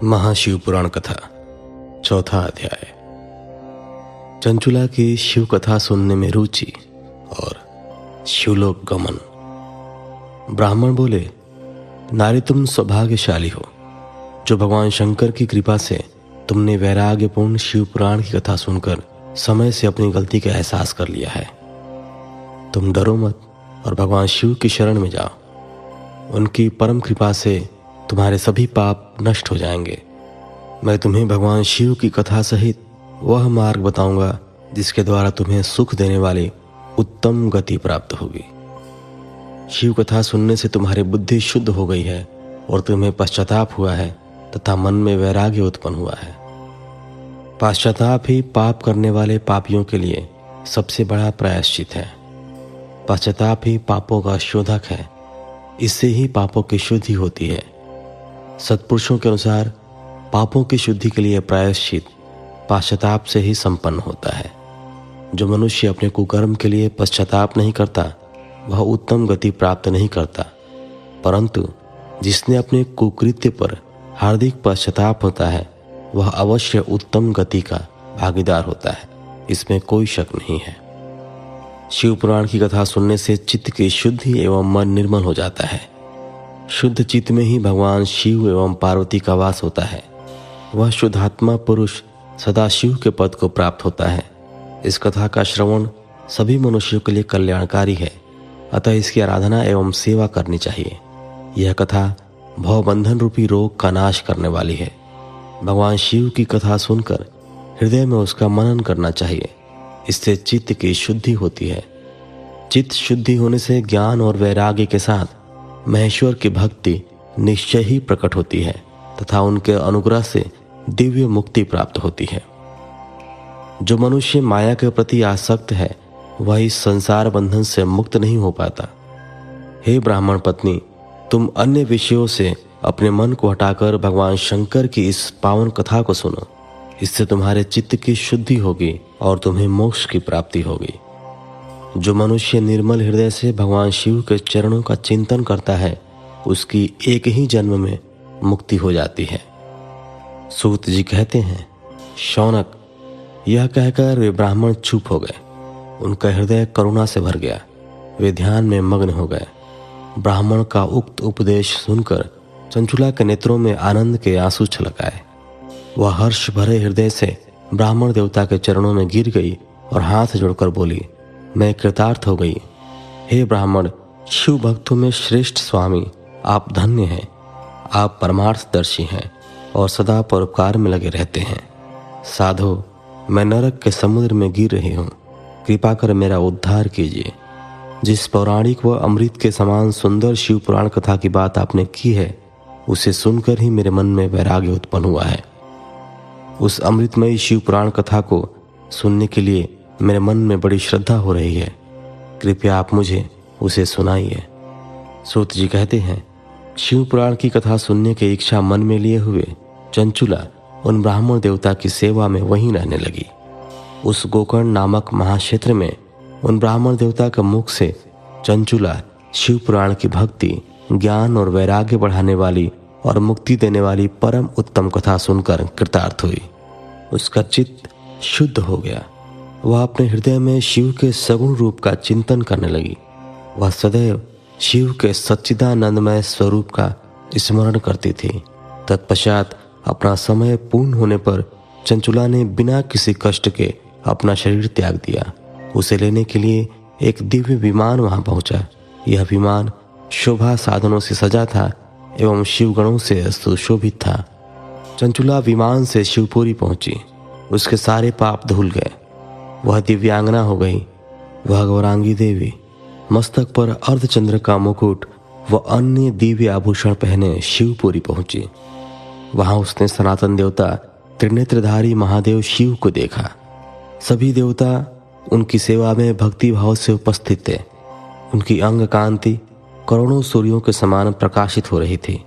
महाशिव पुराण कथा चौथा अध्याय। चंचुला की शिव कथा सुनने में रुचि और शिवलोक गमन। ब्राह्मण बोले, नारी तुम सौभाग्यशाली हो जो भगवान शंकर की कृपा से तुमने वैराग्यपूर्ण शिव पुराण की कथा सुनकर समय से अपनी गलती का एहसास कर लिया है। तुम डरो मत और भगवान शिव की शरण में जाओ। उनकी परम कृपा से तुम्हारे सभी पाप नष्ट हो जाएंगे। मैं तुम्हें भगवान शिव की कथा सहित वह मार्ग बताऊंगा जिसके द्वारा तुम्हें सुख देने वाली उत्तम गति प्राप्त होगी। शिव कथा सुनने से तुम्हारी बुद्धि शुद्ध हो गई है और तुम्हें पश्चाताप हुआ है तथा मन में वैराग्य उत्पन्न हुआ है। पश्चाताप ही पाप करने वाले पापियों के लिए सबसे बड़ा प्रायश्चित है। पश्चाताप ही पापों का शोधक है। इससे ही पापों की शुद्धि होती है। सत्पुरुषों के अनुसार पापों की शुद्धि के लिए प्रायश्चित पश्चाताप से ही संपन्न होता है। जो मनुष्य अपने कुकर्म के लिए पश्चाताप नहीं करता वह उत्तम गति प्राप्त नहीं करता, परंतु जिसने अपने कुकृत्य पर हार्दिक पश्चाताप होता है वह अवश्य उत्तम गति का भागीदार होता है। इसमें कोई शक नहीं है। शिव पुराण की कथा सुनने से चित्त की शुद्धि एवं मन निर्मल हो जाता है। शुद्ध चित्त में ही भगवान शिव एवं पार्वती का वास होता है। वह शुद्धात्मा पुरुष सदा शिव के पद को प्राप्त होता है। इस कथा का श्रवण सभी मनुष्यों के लिए कल्याणकारी है, अतः इसकी आराधना एवं सेवा करनी चाहिए। यह कथा भवबंधन रूपी रोग का नाश करने वाली है। भगवान शिव की कथा सुनकर हृदय में उसका मनन करना चाहिए। इससे चित्त की शुद्धि होती है। चित्त शुद्धि होने से ज्ञान और वैराग्य के साथ महेश्वर की भक्ति निश्चय ही प्रकट होती है तथा उनके अनुग्रह से दिव्य मुक्ति प्राप्त होती है। जो मनुष्य माया के प्रति आसक्त है वह इस संसार बंधन से मुक्त नहीं हो पाता। हे ब्राह्मण पत्नी, तुम अन्य विषयों से अपने मन को हटाकर भगवान शंकर की इस पावन कथा को सुनो। इससे तुम्हारे चित्त की शुद्धि होगी और तुम्हें मोक्ष की प्राप्ति होगी। जो मनुष्य निर्मल हृदय से भगवान शिव के चरणों का चिंतन करता है उसकी एक ही जन्म में मुक्ति हो जाती है। सूत जी कहते हैं, शौनक, यह कहकर वे ब्राह्मण चुप हो गए। उनका हृदय करुणा से भर गया। वे ध्यान में मग्न हो गए। ब्राह्मण का उक्त उपदेश सुनकर चंचुला के नेत्रों में आनंद के आंसू छलक आए। वह हर्ष भरे हृदय से ब्राह्मण देवता के चरणों में गिर गई और हाथ जोड़कर बोली, मैं कृतार्थ हो गई। हे ब्राह्मण, शिव भक्तों में श्रेष्ठ स्वामी, आप धन्य हैं। आप परमार्थदर्शी हैं और सदा परोपकार में लगे रहते हैं। साधो, मैं नरक के समुद्र में गिर रही हूँ। कृपा कर मेरा उद्धार कीजिए। जिस पौराणिक व अमृत के समान सुंदर शिव पुराण कथा की बात आपने की है उसे सुनकर ही मेरे मन में वैराग्य उत्पन्न हुआ है। उस अमृतमयी शिव पुराण कथा को सुनने के लिए मेरे मन में बड़ी श्रद्धा हो रही है। कृपया आप मुझे उसे सुनाइए। सूत जी कहते हैं, शिव पुराण की कथा सुनने की इच्छा मन में लिए हुए चंचुला उन ब्राह्मण देवता की सेवा में वहीं रहने लगी। उस गोकर्ण नामक महाक्षेत्र में उन ब्राह्मण देवता के मुख से चंचुला शिव पुराण की भक्ति, ज्ञान और वैराग्य बढ़ाने वाली और मुक्ति देने वाली परम उत्तम कथा सुनकर कृतार्थ हुई। उसका चित्त शुद्ध हो गया। वह अपने हृदय में शिव के सगुण रूप का चिंतन करने लगी। वह सदैव शिव के सच्चिदानंदमय स्वरूप का स्मरण करती थी। तत्पश्चात अपना समय पूर्ण होने पर चंचुला ने बिना किसी कष्ट के अपना शरीर त्याग दिया। उसे लेने के लिए एक दिव्य विमान वहां पहुंचा। यह विमान शोभा साधनों से सजा था एवं शिवगणों से सुशोभित था। चंचुला विमान से शिवपुरी पहुंची। उसके सारे पाप धुल गए। वह दिव्यांगना हो गई। वह गौरांगी देवी मस्तक पर अर्धचंद्र का मुकुट व अन्य दिव्य आभूषण पहने शिवपुरी पहुंची। वहां उसने सनातन देवता त्रिनेत्रधारी महादेव शिव को देखा। सभी देवता उनकी सेवा में भक्ति भाव से उपस्थित थे। उनकी अंग कांति करोड़ों सूर्यों के समान प्रकाशित हो रही थी।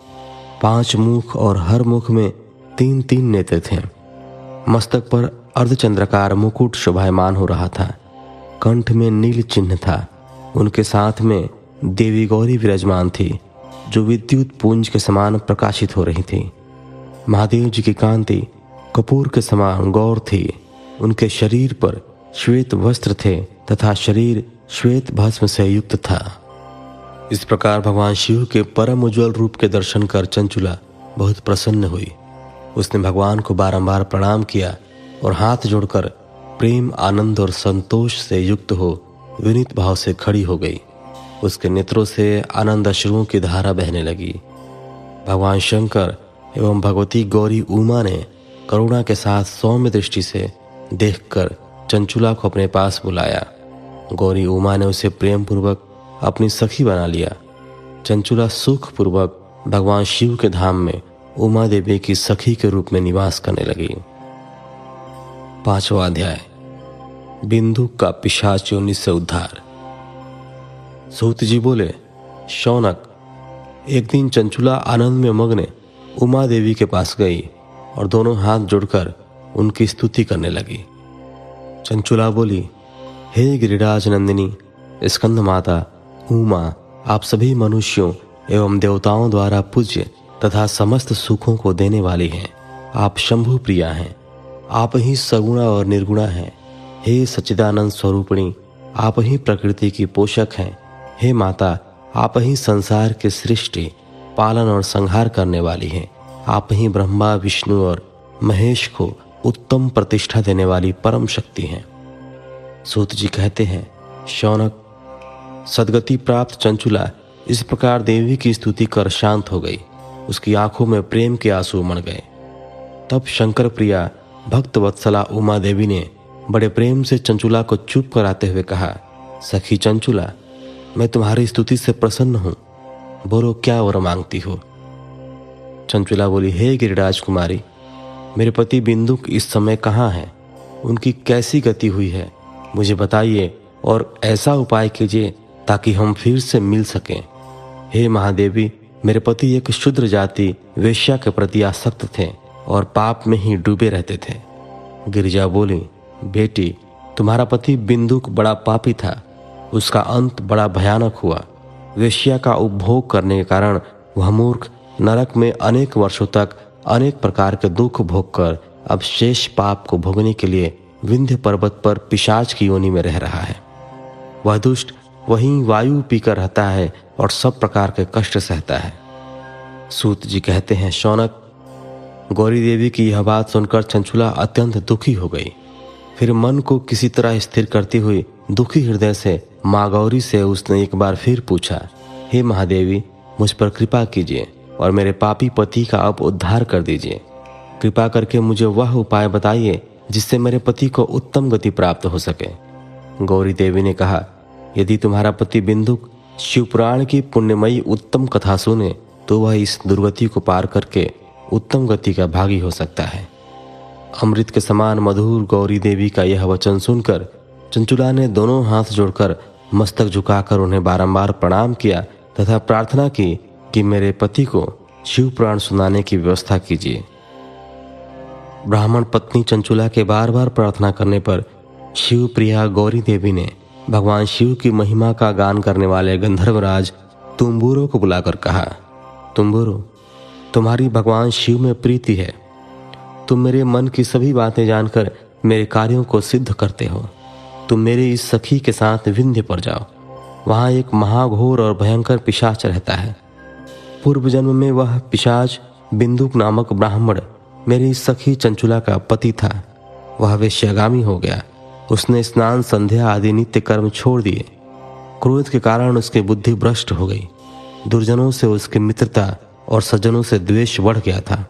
5 मुख और हर मुख में 3-3 नेत्र थे। मस्तक पर अर्धचंद्राकार मुकुट शोभायमान हो रहा था। कंठ में नील चिन्ह था। उनके साथ में देवी गौरी विराजमान थी जो विद्युत पुंज के समान प्रकाशित हो रही थी। महादेव जी की कांति कपूर के समान गौर थी। उनके शरीर पर श्वेत वस्त्र थे तथा शरीर श्वेत भस्म से युक्त था। इस प्रकार भगवान शिव के परम उज्ज्वल रूप के दर्शन कर चंचुला बहुत प्रसन्न हुई। उसने भगवान को बारंबार प्रणाम किया और हाथ जोड़कर प्रेम, आनंद और संतोष से युक्त हो विनीत भाव से खड़ी हो गई। उसके नेत्रों से आनंद अश्रुओं की धारा बहने लगी। भगवान शंकर एवं भगवती गौरी उमा ने करुणा के साथ सौम्य दृष्टि से देखकर चंचुला को अपने पास बुलाया। गौरी उमा ने उसे प्रेम पूर्वक अपनी सखी बना लिया। चंचुला सुख पूर्वक भगवान शिव के धाम में उमा देवी की सखी के रूप में निवास करने लगी। 5वां अध्याय, बिंदु का पिशाच योनि से उद्धार। सूत जी बोले, शौनक, एक दिन चंचुला आनंद में मग्न उमा देवी के पास गई और दोनों हाथ जोड़कर उनकी स्तुति करने लगी। चंचुला बोली, हे गिरिराज नंदिनी, स्कंद माता उमा, आप सभी मनुष्यों एवं देवताओं द्वारा पूज्य तथा समस्त सुखों को देने वाली हैं। आप शंभु प्रिया हैं। आप ही सगुणा और निर्गुणा हैं। हे सच्चिदानंद स्वरूपिणी, आप ही प्रकृति की पोषक हैं। हे माता, आप ही संसार के सृष्टि, पालन और संहार करने वाली हैं। आप ही ब्रह्मा, विष्णु और महेश को उत्तम प्रतिष्ठा देने वाली परम शक्ति हैं। सूत जी कहते हैं, शौनक, सदगति प्राप्त चंचुला इस प्रकार देवी की स्तुति कर शांत हो गई। उसकी आंखों में प्रेम के आंसू उमड़ गए। तब शंकर प्रिया भक्त वत्सला उमा देवी ने बड़े प्रेम से चंचुला को चुप कराते हुए कहा, सखी चंचुला, मैं तुम्हारी स्तुति से प्रसन्न हूं। बोलो, क्या वर मांगती हो? चंचुला बोली, हे गिरिराज कुमारी, मेरे पति बिंदुक इस समय कहाँ हैं? उनकी कैसी गति हुई है? मुझे बताइए और ऐसा उपाय कीजिए ताकि हम फिर से मिल सकें। हे महादेवी, मेरे पति एक शूद्र जाति वेश्या के प्रति आसक्त थे और पाप में ही डूबे रहते थे। गिरिजा बोली, बेटी, तुम्हारा पति बिंदुक बड़ा पापी था। उसका अंत बड़ा भयानक हुआ। वेश्या का उपभोग करने के कारण वह मूर्ख नरक में अनेक वर्षों तक अनेक प्रकार के दुख भोग कर अब शेष पाप को भोगने के लिए विंध्य पर्वत पर पिशाच की योनि में रह रहा है। वह दुष्ट वहीं वायु पीकर रहता है और सब प्रकार के कष्ट सहता है। सूत जी कहते हैं, शौनक, गौरी देवी की यह बात सुनकर चंचुला अत्यंत दुखी हो गई। फिर मन को किसी तरह स्थिर करती हुई दुखी हृदय से माँ गौरी से उसने एक बार फिर पूछा, हे महादेवी, मुझ पर कृपा कीजिए और मेरे पापी पति का अब उद्धार कर दीजिए। कृपा करके मुझे वह उपाय बताइए जिससे मेरे पति को उत्तम गति प्राप्त हो सके। गौरी देवी ने कहा, यदि तुम्हारा पति बिंदुक शिवपुराण की पुण्यमयी उत्तम कथा सुने तो वह इस दुर्गति को पार करके उत्तम गति का भागी हो सकता है। अमृत के समान मधुर गौरी देवी का यह वचन सुनकर चंचुला ने दोनों हाथ जोड़कर मस्तक झुकाकर उन्हें बारंबार प्रणाम किया तथा प्रार्थना की कि मेरे पति को शिव पुराण सुनाने की व्यवस्था कीजिए। ब्राह्मण पत्नी चंचुला के बार बार प्रार्थना करने पर शिव प्रिया गौरी देवी ने भगवान शिव की महिमा का गान करने वाले गंधर्वराज तुम्बुरो को बुलाकर कहा, तुम्बुरो, तुम्हारी भगवान शिव में प्रीति है। तुम मेरे मन की सभी बातें जानकर मेरे कार्यों को सिद्ध करते हो। तुम मेरी इस सखी के साथ विंध्य पर जाओ। वहाँ एक महाघोर और भयंकर पिशाच रहता है। पूर्व जन्म में वह पिशाच बिंदुक नामक ब्राह्मण मेरी सखी चंचुला का पति था। वह वेश्यागामी हो गया। उसने स्नान, संध्या आदि नित्य कर्म छोड़ दिए। क्रोध के कारण उसकी बुद्धि भ्रष्ट हो गई। दुर्जनों से उसकी मित्रता और सज्जनों से द्वेष बढ़ गया था।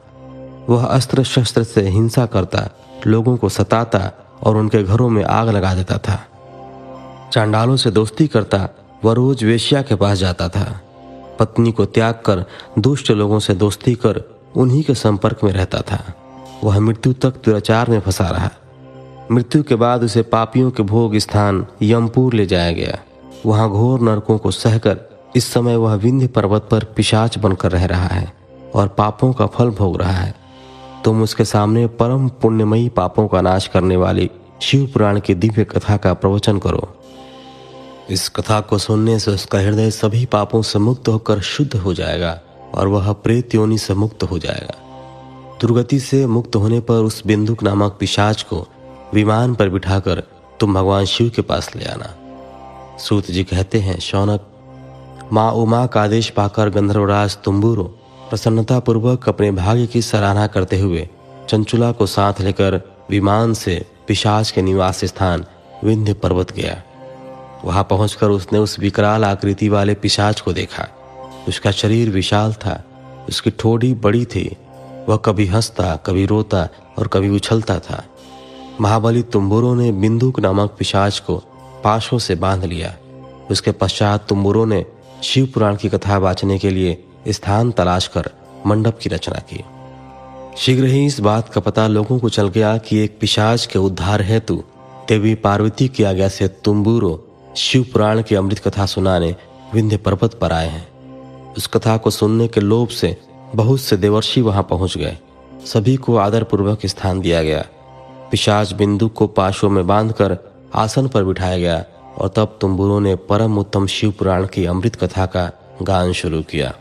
वह अस्त्र शस्त्र से हिंसा करता, लोगों को सताता और उनके घरों में आग लगा देता था। चांडालों से दोस्ती करता, वह रोज वेश्या के पास जाता था। पत्नी को त्याग कर दुष्ट लोगों से दोस्ती कर उन्हीं के संपर्क में रहता था। वह मृत्यु तक दुराचार में फंसा रहा। मृत्यु के बाद उसे पापियों के भोग स्थान यमपुर ले जाया गया। वहां घोर नरकों को सहकर इस समय वह विंध्य पर्वत पर पिशाच बनकर रह रहा है और पापों का फल भोग रहा है। तुम उसके सामने परम पुण्यमयी पापों का नाश करने वाली शिव पुराण की दिव्य कथा का प्रवचन करो। इस कथा को सुनने से उसका हृदय सभी पापों से मुक्त होकर शुद्ध हो जाएगा और वह प्रेत योनि से मुक्त हो जाएगा। दुर्गति से मुक्त होने पर उस बिंदुक नामक पिशाच को विमान पर बिठाकर तुम भगवान शिव के पास ले आना। सूत जी कहते हैं, शौनक, माँ उमा का आदेश पाकर गंधर्वराज तुम्बुरो प्रसन्नतापूर्वक अपने भाग्य की सराहना करते हुए चंचुला को साथ लेकर विमान से पिशाच के निवास स्थान विंध्य पर्वत गया। वहां पहुंचकर उसने उस विकराल आकृति वाले पिशाच को देखा। उसका शरीर विशाल था, उसकी ठोड़ी बड़ी थी। वह कभी हंसता, कभी रोता और कभी उछलता था। महाबली तुम्बुरो ने बिंदुक नामक पिशाच को पाशों से बांध लिया। उसके पश्चात तुम्बुरो ने शिव पुराण की कथा वाचने के लिए स्थान तलाश कर मंडप की रचना की। शीघ्र ही इस बात का पता लोगों को चल गया कि एक पिशाच के उद्धार हेतु देवी पार्वती की आज्ञा से तुम्बुरो शिव पुराण की अमृत कथा सुनाने विंध्य पर्वत पर आए हैं। उस कथा को सुनने के लोभ से बहुत से देवर्षि वहां पहुंच गए। सभी को आदरपूर्वक स्थान दिया गया। पिशाच बिंदु को पाशों में बांधकर आसन पर बिठाया गया और तब तुम्बुरो ने परम उत्तम शिव पुराण की अमृत कथा का गान शुरू किया।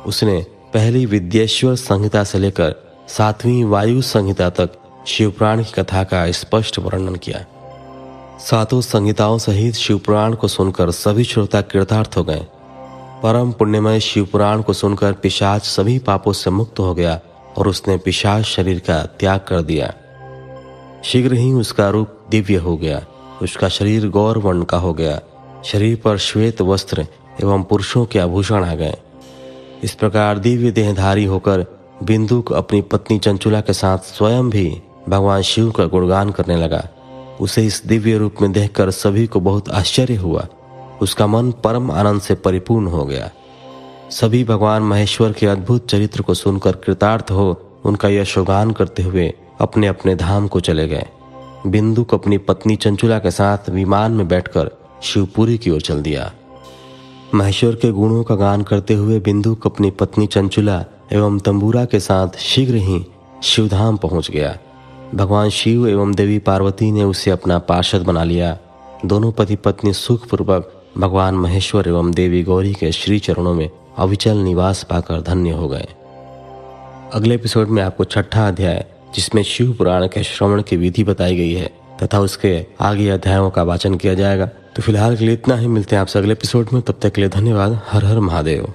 उसने पहली विद्येश्वर संहिता से लेकर 7वीं वायु संहिता तक शिव पुराण की कथा का स्पष्ट वर्णन किया। 7 संहिताओं सहित शिव पुराण को सुनकर सभी श्रोता कृतार्थ हो गए। परम पुण्यमय शिव पुराण को सुनकर पिशाच सभी पापों से मुक्त हो गया और उसने पिशाच शरीर का त्याग कर दिया। शीघ्र ही उसका रूप दिव्य हो गया। उसका शरीर गौर वर्ण का हो गया। शरीर पर श्वेत वस्त्र एवं पुरुषों के आभूषण आ गए। इस प्रकार दिव्य देहधारी होकर बिंदुक अपनी पत्नी चंचुला के साथ स्वयं भी भगवान शिव का गुणगान करने लगा। उसे इस दिव्य रूप में देखकर सभी को बहुत आश्चर्य हुआ। उसका मन परम आनंद से परिपूर्ण हो गया। सभी भगवान महेश्वर के अद्भुत चरित्र को सुनकर कृतार्थ हो उनका यशोगान करते हुए अपने अपने धाम को चले गए। बिंदुक अपनी पत्नी चंचुला के साथ विमान में बैठकर शिवपुरी की ओर चल दिया। महेश्वर के गुणों का गान करते हुए बिंदुक अपनी पत्नी चंचुला एवं तंबूरा के साथ शीघ्र ही शिवधाम पहुंच गया। भगवान शिव एवं देवी पार्वती ने उसे अपना पार्षद बना लिया। दोनों पति पत्नी सुखपूर्वक भगवान महेश्वर एवं देवी गौरी के श्री चरणों में अविचल निवास पाकर धन्य हो गए। अगले एपिसोड में आपको 6ठा अध्याय, जिसमें शिव पुराण के श्रवण की विधि बताई गई है तथा उसके आगे अध्यायों का वाचन किया जाएगा। तो फिलहाल के लिए इतना ही। मिलते हैं आपसे अगले एपिसोड में। तब तक के लिए धन्यवाद। हर हर महादेव।